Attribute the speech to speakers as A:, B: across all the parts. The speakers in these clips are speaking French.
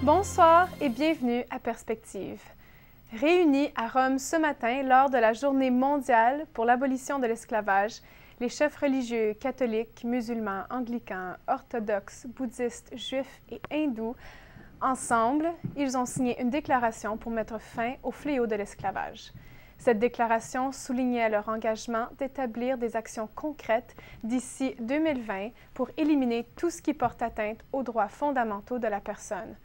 A: Bonsoir et bienvenue à Perspective. Réunis à Rome ce matin lors de la Journée mondiale pour l'abolition de l'esclavage, les chefs religieux catholiques, musulmans, anglicans, orthodoxes, bouddhistes, juifs et hindous, ensemble, ils ont signé une déclaration pour mettre fin au fléau de l'esclavage. Cette déclaration soulignait leur engagement d'établir des actions concrètes d'ici 2020 pour éliminer tout ce qui porte atteinte aux droits fondamentaux de la personne.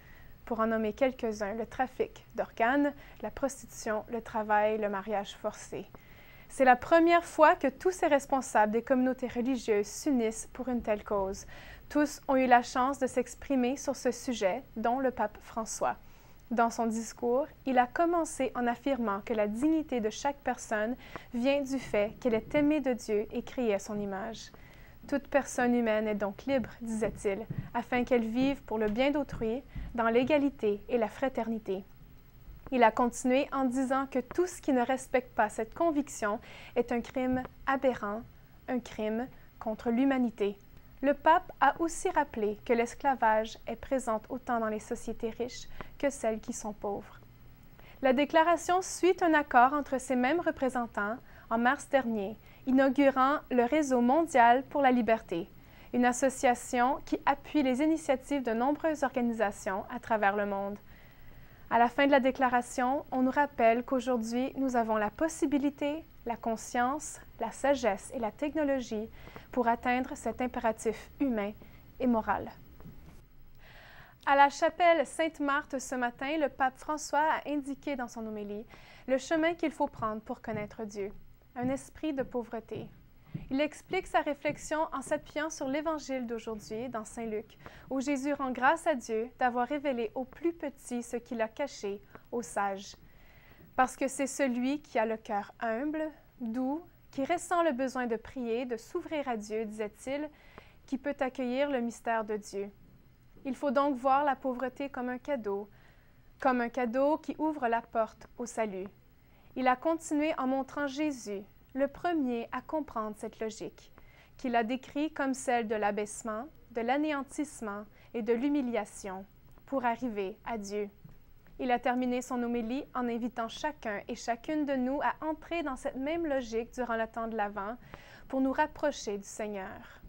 A: Pour en nommer quelques-uns, le trafic d'organes, la prostitution, le travail, le mariage forcé. C'est la première fois que tous ces responsables des communautés religieuses s'unissent pour une telle cause. Tous ont eu la chance de s'exprimer sur ce sujet, dont le pape François. Dans son discours, il a commencé en affirmant que la dignité de chaque personne vient du fait qu'elle est aimée de Dieu et créée à son image. Toute personne humaine est donc libre, disait-il, afin qu'elle vive pour le bien d'autrui, dans l'égalité et la fraternité. Il a continué en disant que tout ce qui ne respecte pas cette conviction est un crime aberrant, un crime contre l'humanité. Le pape a aussi rappelé que l'esclavage est présent autant dans les sociétés riches que celles qui sont pauvres. La déclaration suit un accord entre ces mêmes représentants en mars dernier, inaugurant le Réseau mondial pour la liberté, une association qui appuie les initiatives de nombreuses organisations à travers le monde. À la fin de la déclaration, on nous rappelle qu'aujourd'hui, nous avons la possibilité, la conscience, la sagesse et la technologie pour atteindre cet impératif humain et moral. À la chapelle Sainte-Marthe ce matin, le pape François a indiqué dans son homélie le chemin qu'il faut prendre pour connaître Dieu, un esprit de pauvreté. Il explique sa réflexion en s'appuyant sur l'Évangile d'aujourd'hui dans Saint Luc, où Jésus rend grâce à Dieu d'avoir révélé aux plus petits ce qu'il a caché aux sages. Parce que c'est celui qui a le cœur humble, doux, qui ressent le besoin de prier, de s'ouvrir à Dieu, disait-il, qui peut accueillir le mystère de Dieu. Il faut donc voir la pauvreté comme un cadeau qui ouvre la porte au salut. Il a continué en montrant Jésus, le premier à comprendre cette logique, qu'il a décrit comme celle de l'abaissement, de l'anéantissement et de l'humiliation, pour arriver à Dieu. Il a terminé son homélie en invitant chacun et chacune de nous à entrer dans cette même logique durant le temps de l'Avent pour nous rapprocher du Seigneur.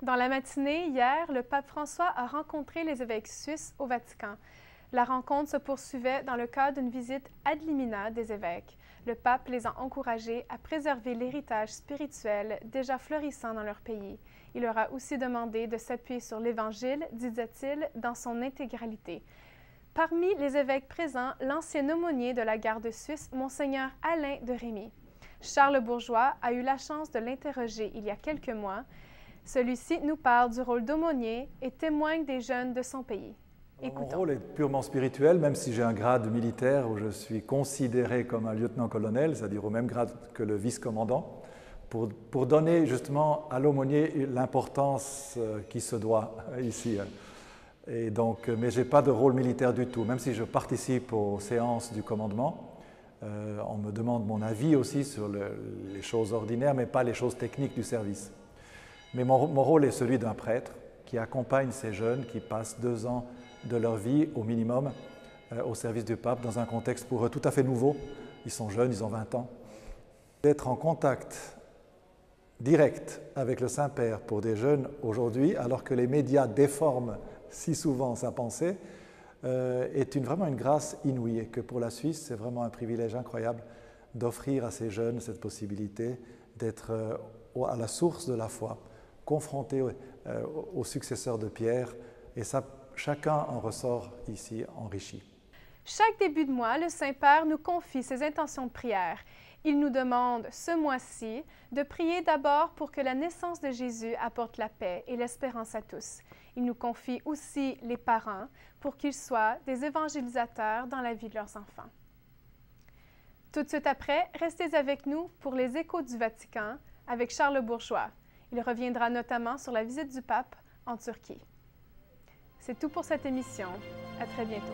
A: Dans la matinée, hier, le pape François a rencontré les évêques suisses au Vatican. La rencontre se poursuivait dans le cadre d'une visite ad limina des évêques. Le pape les a encouragés à préserver l'héritage spirituel déjà florissant dans leur pays. Il leur a aussi demandé de s'appuyer sur l'Évangile, disait-il, dans son intégralité. Parmi les évêques présents, l'ancien aumônier de la garde suisse, Monseigneur Alain de Rémy. Charles Bourgeois a eu la chance de l'interroger il y a quelques mois. Celui-ci nous parle du rôle d'aumônier et témoigne des jeunes de son pays.
B: Mon rôle est purement spirituel, même si j'ai un grade militaire où je suis considéré comme un lieutenant-colonel, c'est-à-dire au même grade que le vice-commandant, pour donner justement à l'aumônier l'importance qui se doit ici. Et donc, mais je n'ai pas de rôle militaire du tout, même si je participe aux séances du commandement. On me demande mon avis aussi sur les choses ordinaires, mais pas les choses techniques du service. Mais mon rôle est celui d'un prêtre qui accompagne ces jeunes qui passent 2 ans de leur vie au minimum au service du pape dans un contexte pour eux tout à fait nouveau. Ils sont jeunes, ils ont 20 ans. D'être en contact direct avec le Saint-Père pour des jeunes aujourd'hui, alors que les médias déforment si souvent sa pensée, est vraiment une grâce inouïe et que pour la Suisse, c'est vraiment un privilège incroyable d'offrir à ces jeunes cette possibilité d'être à la source de la foi, confrontés aux successeurs de Pierre, et ça, chacun en ressort ici enrichi.
A: Chaque début de mois, le Saint-Père nous confie ses intentions de prière. Il nous demande, ce mois-ci, de prier d'abord pour que la naissance de Jésus apporte la paix et l'espérance à tous. Il nous confie aussi les parents pour qu'ils soient des évangélisateurs dans la vie de leurs enfants. Tout de suite après, restez avec nous pour les Échos du Vatican avec Charles Bourgeois. Il reviendra notamment sur la visite du pape en Turquie. C'est tout pour cette émission. À très bientôt.